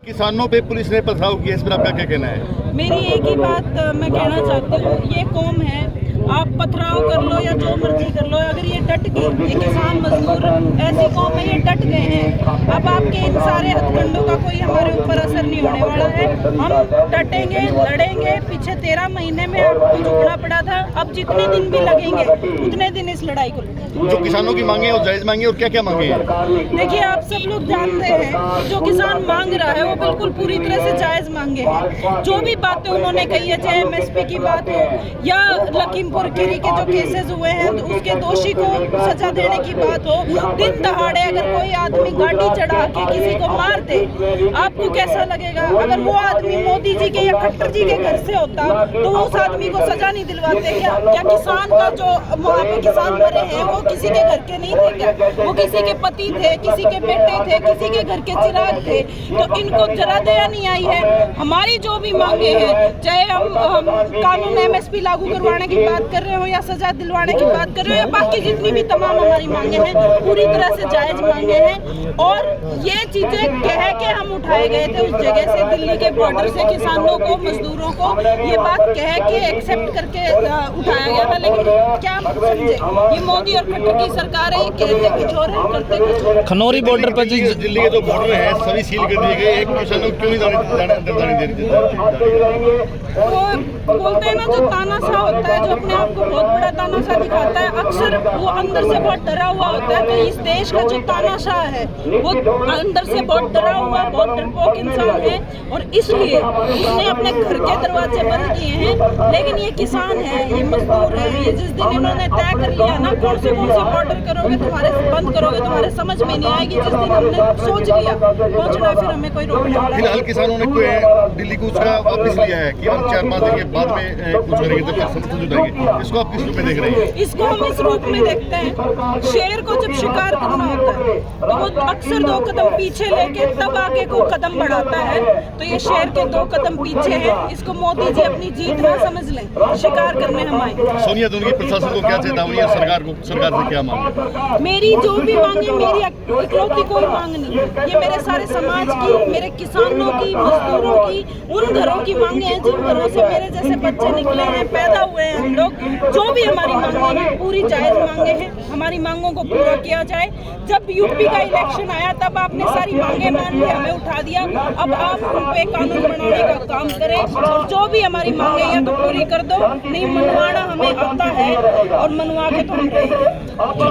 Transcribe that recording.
किसानों पे पुलिस ने पथराव किया, इस पर आपका क्या कहना है? मेरी एक ही बात मैं कहना चाहती हूँ, ये कौम है, आप पथराव कर लो या जो मर्जी कर लो, अगर ये डट गई, ये किसान मजदूर ऐसी कौम है, ये डट गए हैं। अब आपके इन सारे हथकंडों का कोई हमारे ऊपर असर नहीं होने वाला है। हम डटेंगे, लड़ेंगे। पीछे 13 महीने में आपको झुकना पड़ा था, अब जितने दिन भी लगेंगे उतने दिन इस लड़ाई को। जो किसानों की मांगे और जायज मांगे और क्या क्या मांगे हैं? देखिए, आप सब लोग जानते हैं जो किसान मांग रहा है वो बिल्कुल पूरी तरह से जायज मांगे हैं। जो भी बातें उन्होंने कही है, चाहे MSP की बात हो या लखीमपुर खीरी के जो केसेस हुए हैं तो उसके दोषी को सजा देने की बात हो, दिन दहाड़े अगर कोई आदमी गाड़ी चढ़ा के किसी को मार दे, आपको कैसा लगेगा? अगर वो आदमी मोदी जी के या खट्टर जी के घर से होता तो उस आदमी को सजा नहीं दिलवाते क्या? क्या किसान का जो वहाँ पे किसान मरे हैं वो किसी के घर के नहीं थे क्या? वो किसी के पति थे, किसी के बेटे थे, किसी के घर के चिराग थे। तो इनको जरा दया नहीं आई है। हमारी जो भी मांगे हैं, चाहे हम कानून MSP लागू करवाने की बात कर रहे हो या सजा दिलवाने की बात कर रहे हो या बाकी जितनी भी तमाम हमारी मांगे हैं, पूरी तरह से जायज मांगे हैं। और ये चीजें कह के हम उठाए गए थे उस जगह से, दिल्ली के बॉर्डर से किसानों को, मजदूरों को ये बात कह के एक्सेप्ट करके उठाया गया था। लेकिन क्या समझे, ये मोदी और खट्टर की सरकार है, ये कहते कुछ और है, करते कुछ और। खनौरी बॉर्डर पर जी, दिल्ली के जो बॉर्डर है सभी सील कर दिए गए, एक किसानों को क्यों नहीं अंदर जाने दे रहे? वो बोलते हैं ना, जो तानाशाह होता है, जो अपने आप को बहुत बड़ा तानाशाह दिखाता है, अक्सर वो अंदर से बहुत डरा हुआ होता है। तो इस देश का जो तानाशाह है वो अंदर से बहुत डरा हुआ, बहुत डरपोक इंसान है और इसलिए उसने अपने घर के दरवाजे बंद किए हैं। लेकिन ये किसान है, ये मजदूर है, ये जिस दिन इन्होंने तय कर लिया ना कौन से बॉर्डर करोगे, तुम्हारे बंद करोगे, तुम्हारे समझ में नहीं आएगी। जिस दिन हमने सोच लिया पहुंचना, फिर हमें कोई रोकने वाला। फिलहाल किसानों ने कोई दिल्ली को उसका वापस लिया है कि हम 4-5 दिन के बाद में कुछ करेंगे तो फिर समर्थन जुटाएंगे। इसको आप किस रूप में देख रहे हैं? इसको हम इस रूप में देखते हैं, शेर को जब शिकार करना होता है तो वो अक्सर 2 कदम पीछे लेके तब आगे को कदम बढ़ाता है। तो ये शेर के 2 कदम पीछे है। इसको मोदी जी अपनी जीत ना समझ लें, शिकार करने हम आए। सोनिया गांधी प्रशासन को क्या चेतावनी है, सरकार से क्या मांग? मेरी जो भी मांगे, मेरी इकलौती कोई मांग नहीं है, ये मेरे सारे समाज की, मेरे किसानों की, मजदूरों की, उन घरों की मांगे हैं जिन घरों से मेरे जैसे बच्चे निकले हैं, पैदा हुए हैं हम लोग। जो भी हमारी मांगे हैं पूरी जायज मांगे हैं, हमारी मांगों को पूरा किया जाए। जब यूपी का इलेक्शन आया तब आपने सारी मांगे मान के हमें उठा दिया, अब आप उन पे कानून बनाने का काम करें और जो भी हमारी मांगे हैं तो पूरी कर दो। नहीं मनवाना हमें आता है और मनवा के तो हम रहेंगे।